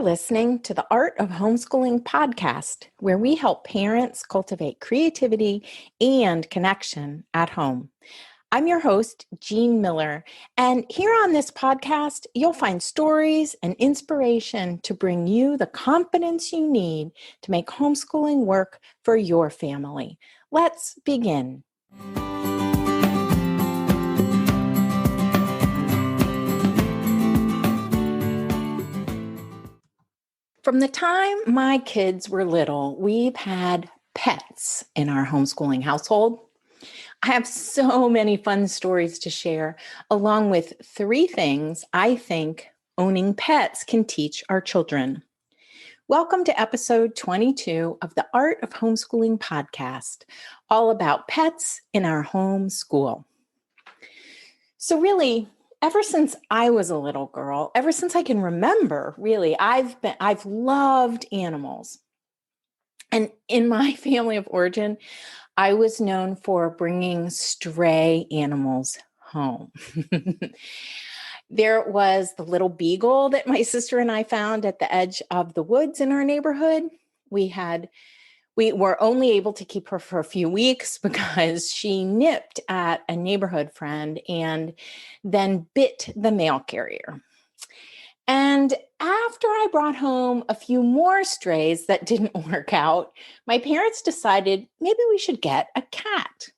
listening to the Art of Homeschooling podcast, where we help parents cultivate creativity and connection at home. I'm your host, Jean Miller, and here on this podcast, you'll find stories and inspiration to bring you the confidence you need to make homeschooling work for your family. Let's begin. From the time my kids were little, we've had pets in our homeschooling household. I have so many fun stories to share, along with 3 things I think owning pets can teach our children. Welcome to episode 22 of the Art of Homeschooling podcast, all about pets in our homeschool. So really, ever since I was a little girl, ever since I can remember, really, I've loved animals. And in my family of origin, I was known for bringing stray animals home. There was the little beagle that my sister and I found at the edge of the woods in our neighborhood. We were only able to keep her for a few weeks because she nipped at a neighborhood friend and then bit the mail carrier. And after I brought home a few more strays that didn't work out, my parents decided maybe we should get a cat.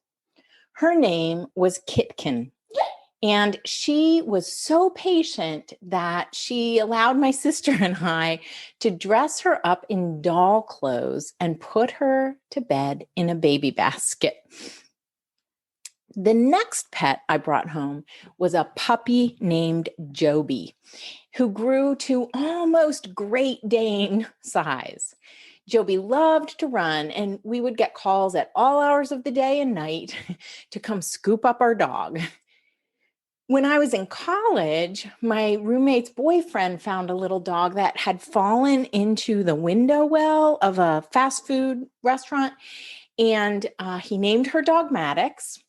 Her name was Kitkin. And she was so patient that she allowed my sister and I to dress her up in doll clothes and put her to bed in a baby basket. The next pet I brought home was a puppy named Joby, who grew to almost Great Dane size. Joby loved to run, and we would get calls at all hours of the day and night to come scoop up our dog. When I was in college, my roommate's boyfriend found a little dog that had fallen into the window well of a fast food restaurant, and he named her dog Maddox.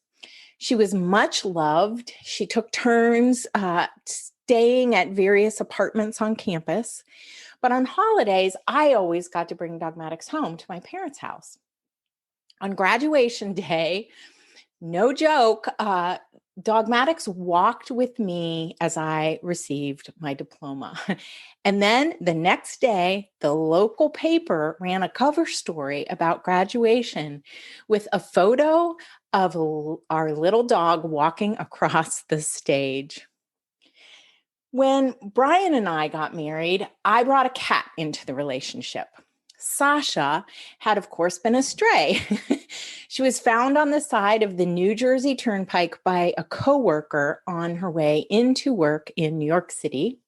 She was much loved. She took turns staying at various apartments on campus. But on holidays, I always got to bring Dog Maddox home to my parents' house. On graduation day, no joke, Dog Maddox walked with me as I received my diploma. And then the next day, the local paper ran a cover story about graduation with a photo of our little dog walking across the stage. When Brian and I got married, I brought a cat into the relationship. Sasha had, of course, been a stray. She was found on the side of the New Jersey Turnpike by a coworker on her way into work in New York City.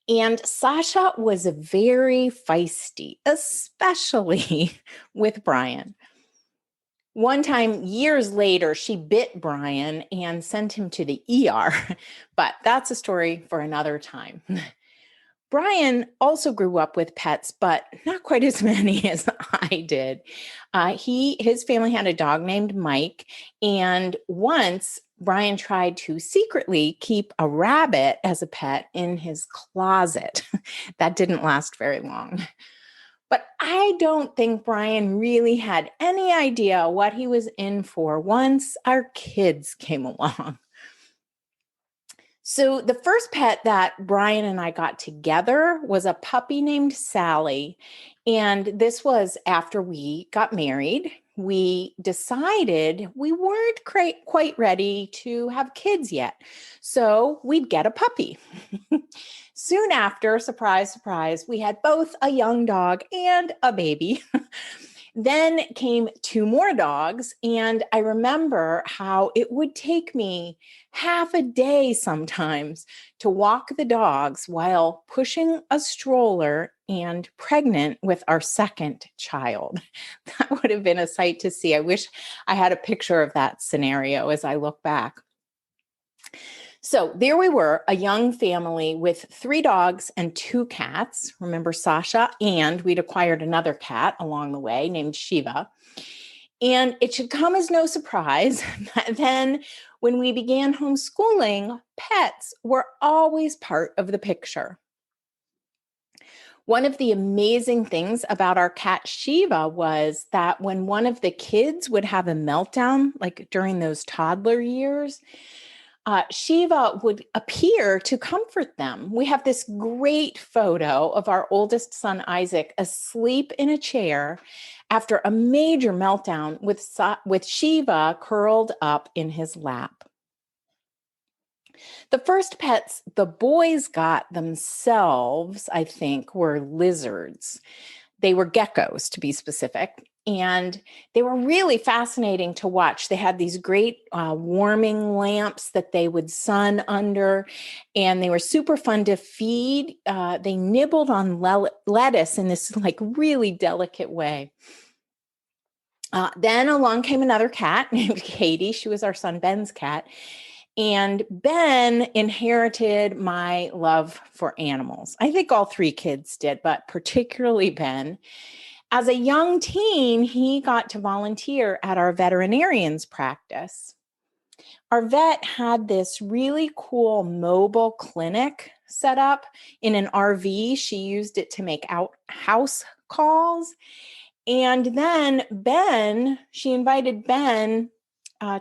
And Sasha was very feisty, especially with Brian. One time, years later, she bit Brian and sent him to the ER, but that's a story for another time. Brian also grew up with pets, but not quite as many as I did. His family had a dog named Mike, and once Brian tried to secretly keep a rabbit as a pet in his closet. That didn't last very long. But I don't think Brian really had any idea what he was in for once our kids came along. So the first pet that Brian and I got together was a puppy named Sally. And this was after we got married. We decided we weren't quite ready to have kids yet. So we'd get a puppy. Soon after, surprise, surprise, we had both a young dog and a baby. Then came 2 more dogs, and I remember how it would take me half a day sometimes to walk the dogs while pushing a stroller and pregnant with our second child. That would have been a sight to see. I wish I had a picture of that scenario as I look back. So there we were, a young family with 3 dogs and 2 cats. Remember Sasha? And we'd acquired another cat along the way named Shiva. And it should come as no surprise that then when we began homeschooling, pets were always part of the picture. One of the amazing things about our cat Shiva was that when one of the kids would have a meltdown, like during those toddler years, Shiva would appear to comfort them. We have this great photo of our oldest son, Isaac, asleep in a chair after a major meltdown with Shiva curled up in his lap. The first pets the boys got themselves, I think, were lizards. They were geckos, to be specific. And they were really fascinating to watch. They had these great warming lamps that they would sun under, and they were super fun to feed. They nibbled on lettuce in this like really delicate way. Then along came another cat named Katie. She was our son Ben's cat. And Ben inherited my love for animals. I think all three kids did, but particularly Ben. As a young teen, he got to volunteer at our veterinarian's practice. Our vet had this really cool mobile clinic set up in an RV. She used it to make out house calls. And then she invited Ben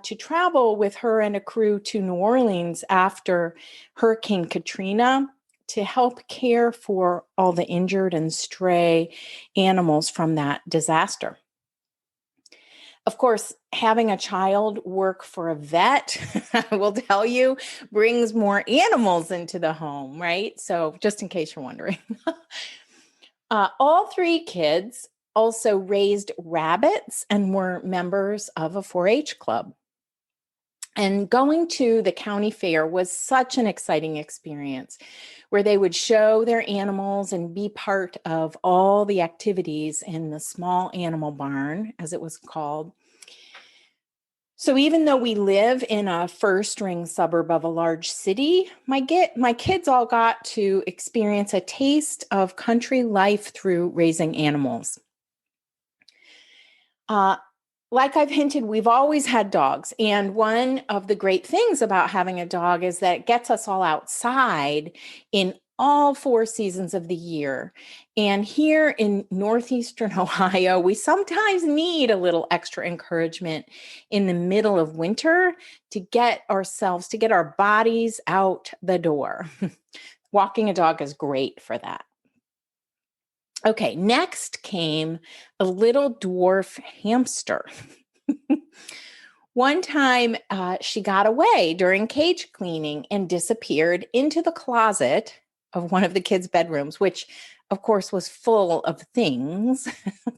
to travel with her and a crew to New Orleans after Hurricane Katrina to help care for all the injured and stray animals from that disaster. Of course, having a child work for a vet, I will tell you, brings more animals into the home, right? So just in case you're wondering. All three kids also raised rabbits and were members of a 4-H club. And going to the county fair was such an exciting experience where they would show their animals and be part of all the activities in the small animal barn, as it was called. So even though we live in a first-ring suburb of a large city, my kids all got to experience a taste of country life through raising animals. Like I've hinted, we've always had dogs. And one of the great things about having a dog is that it gets us all outside in all 4 seasons of the year. And here in northeastern Ohio, we sometimes need a little extra encouragement in the middle of winter to get our bodies out the door. Walking a dog is great for that. Okay, next came a little dwarf hamster. One time she got away during cage cleaning and disappeared into the closet of one of the kids' bedrooms, which of course was full of things,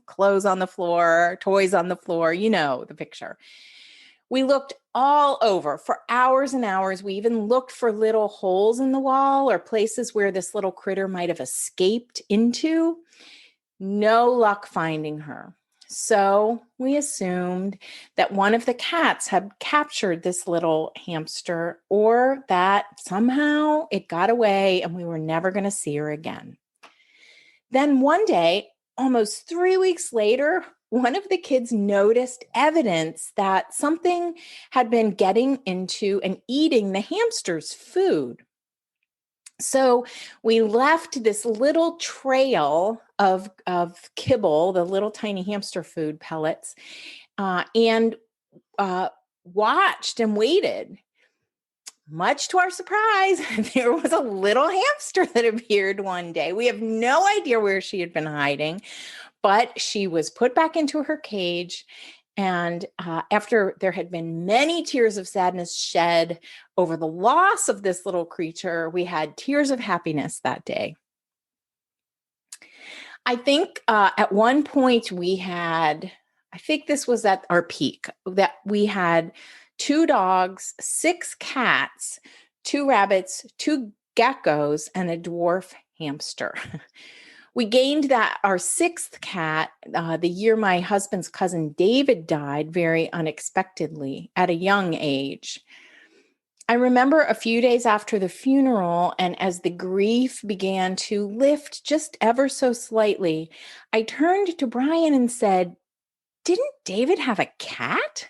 clothes on the floor, toys on the floor, you know the picture. We looked all over for hours and hours. We even looked for little holes in the wall or places where this little critter might have escaped into. No luck finding her. So we assumed that one of the cats had captured this little hamster or that somehow it got away and we were never going to see her again. Then one day, almost 3 weeks later, one of the kids noticed evidence that something had been getting into and eating the hamster's food. So we left this little trail of kibble, the little tiny hamster food pellets, and watched and waited. Much to our surprise, there was a little hamster that appeared one day. We have no idea where she had been hiding, but she was put back into her cage. And after there had been many tears of sadness shed over the loss of this little creature, we had tears of happiness that day. I think at one point I think this was at our peak, that we had 2 dogs, 6 cats, 2 rabbits, 2 geckos, and a dwarf hamster. We gained our 6th cat the year my husband's cousin David died very unexpectedly at a young age. I remember a few days after the funeral, and as the grief began to lift just ever so slightly, I turned to Brian and said, "Didn't David have a cat?"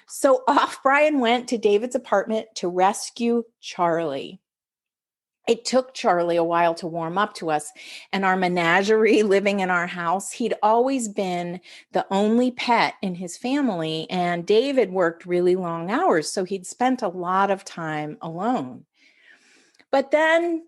So off Brian went to David's apartment to rescue Charlie. It took Charlie a while to warm up to us, and our menagerie living in our house. He'd always been the only pet in his family, and David worked really long hours, so he'd spent a lot of time alone. But then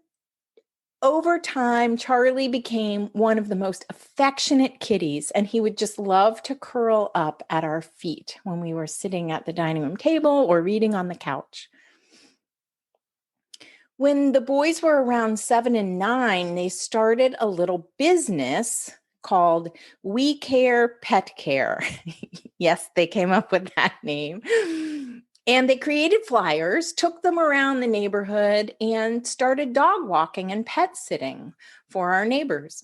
over time, Charlie became one of the most affectionate kitties, and he would just love to curl up at our feet when we were sitting at the dining room table or reading on the couch. When the boys were around 7 and 9, they started a little business called We Care Pet Care. Yes, they came up with that name. And they created flyers, took them around the neighborhood, and started dog walking and pet sitting for our neighbors.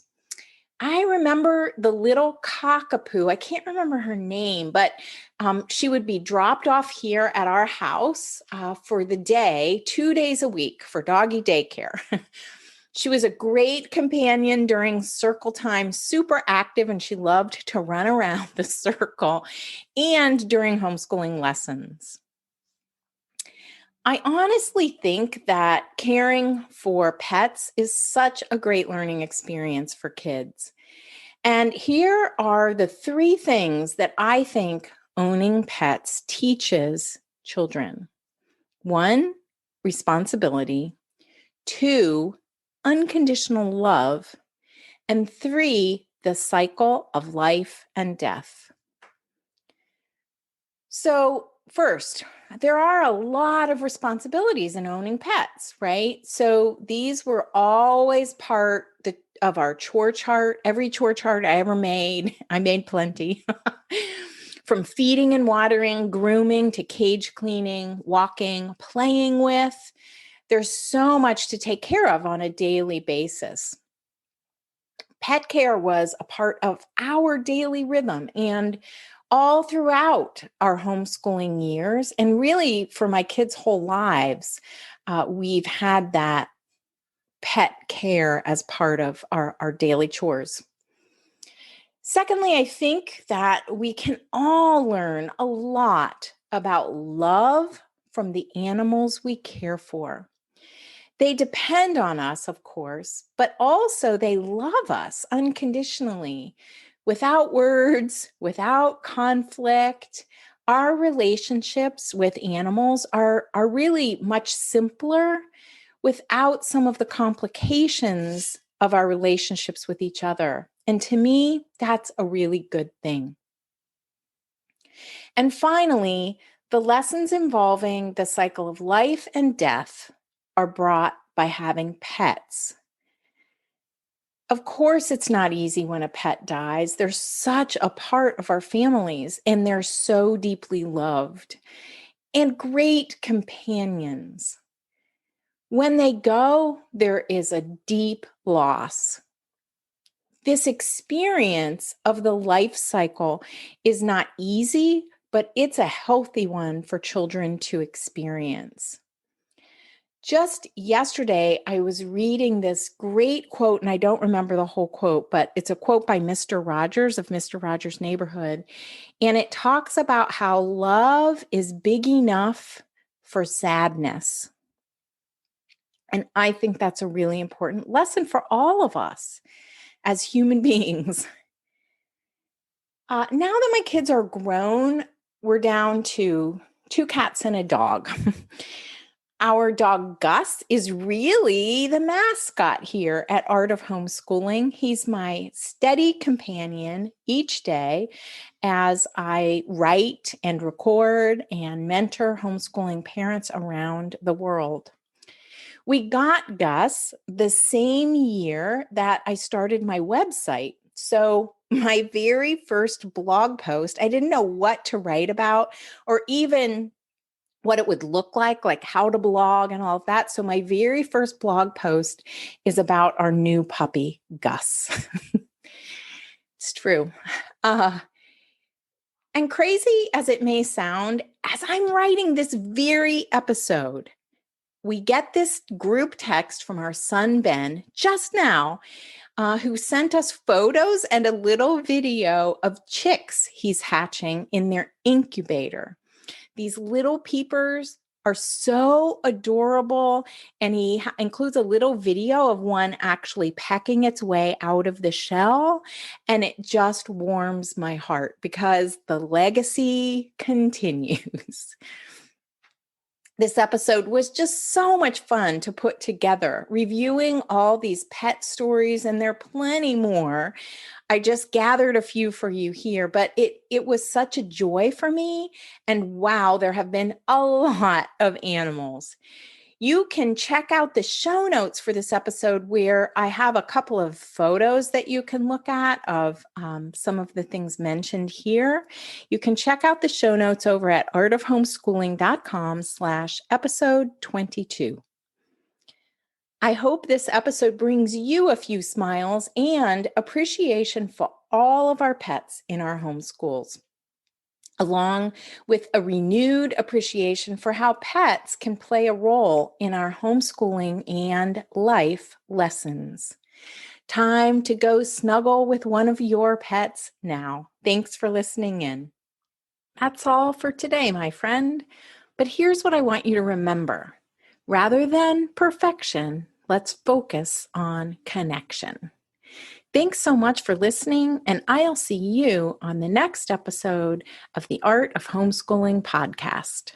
I remember the little cockapoo. I can't remember her name, but she would be dropped off here at our house for the day, 2 days a week for doggy daycare. She was a great companion during circle time, super active, and she loved to run around the circle and during homeschooling lessons. I honestly think that caring for pets is such a great learning experience for kids. And here are the 3 things that I think owning pets teaches children. 1, responsibility. 2, unconditional love. And 3, the cycle of life and death. So, first, there are a lot of responsibilities in owning pets, right? So these were always part of our chore chart. Every chore chart I ever made, I made plenty. From feeding and watering, grooming, to cage cleaning, walking, playing with. There's so much to take care of on a daily basis. Pet care was a part of our daily rhythm, and all throughout our homeschooling years, and really for my kids' whole lives, we've had that pet care as part of our daily chores. Secondly, I think that we can all learn a lot about love from the animals we care for. They depend on us, of course, but also they love us unconditionally, without words, without conflict. Our relationships with animals are really much simpler without some of the complications of our relationships with each other. And to me, that's a really good thing. And finally, the lessons involving the cycle of life and death are brought by having pets. Of course, it's not easy when a pet dies. They're such a part of our families, and they're so deeply loved and great companions. When they go, there is a deep loss. This experience of the life cycle is not easy, but it's a healthy one for children to experience. Just yesterday, I was reading this great quote, and I don't remember the whole quote, but it's a quote by Mr. Rogers of Mr. Rogers' Neighborhood. And it talks about how love is big enough for sadness. And I think that's a really important lesson for all of us as human beings. Now that my kids are grown, we're down to 2 cats and a dog. Our dog Gus is really the mascot here at Art of Homeschooling. He's my steady companion each day as I write and record and mentor homeschooling parents around the world. We got Gus the same year that I started my website. So my very first blog post, I didn't know what to write about or even what it would look like how to blog and all of that. So my very first blog post is about our new puppy, Gus. It's true. And crazy as it may sound, as I'm writing this very episode, we get this group text from our son, Ben, just now, who sent us photos and a little video of chicks he's hatching in their incubator. These little peepers are so adorable. And he includes a little video of one actually pecking its way out of the shell. And it just warms my heart because the legacy continues. This episode was just so much fun to put together, reviewing all these pet stories, and there are plenty more. I just gathered a few for you here, but it was such a joy for me. And wow, there have been a lot of animals. You can check out the show notes for this episode where I have a couple of photos that you can look at of some of the things mentioned here. You can check out the show notes over at artofhomeschooling.com/episode 22. I hope this episode brings you a few smiles and appreciation for all of our pets in our homeschools, along with a renewed appreciation for how pets can play a role in our homeschooling and life lessons. Time to go snuggle with one of your pets now. Thanks for listening in. That's all for today, my friend. But here's what I want you to remember. Rather than perfection, let's focus on connection. Thanks so much for listening, and I'll see you on the next episode of the Art of Homeschooling podcast.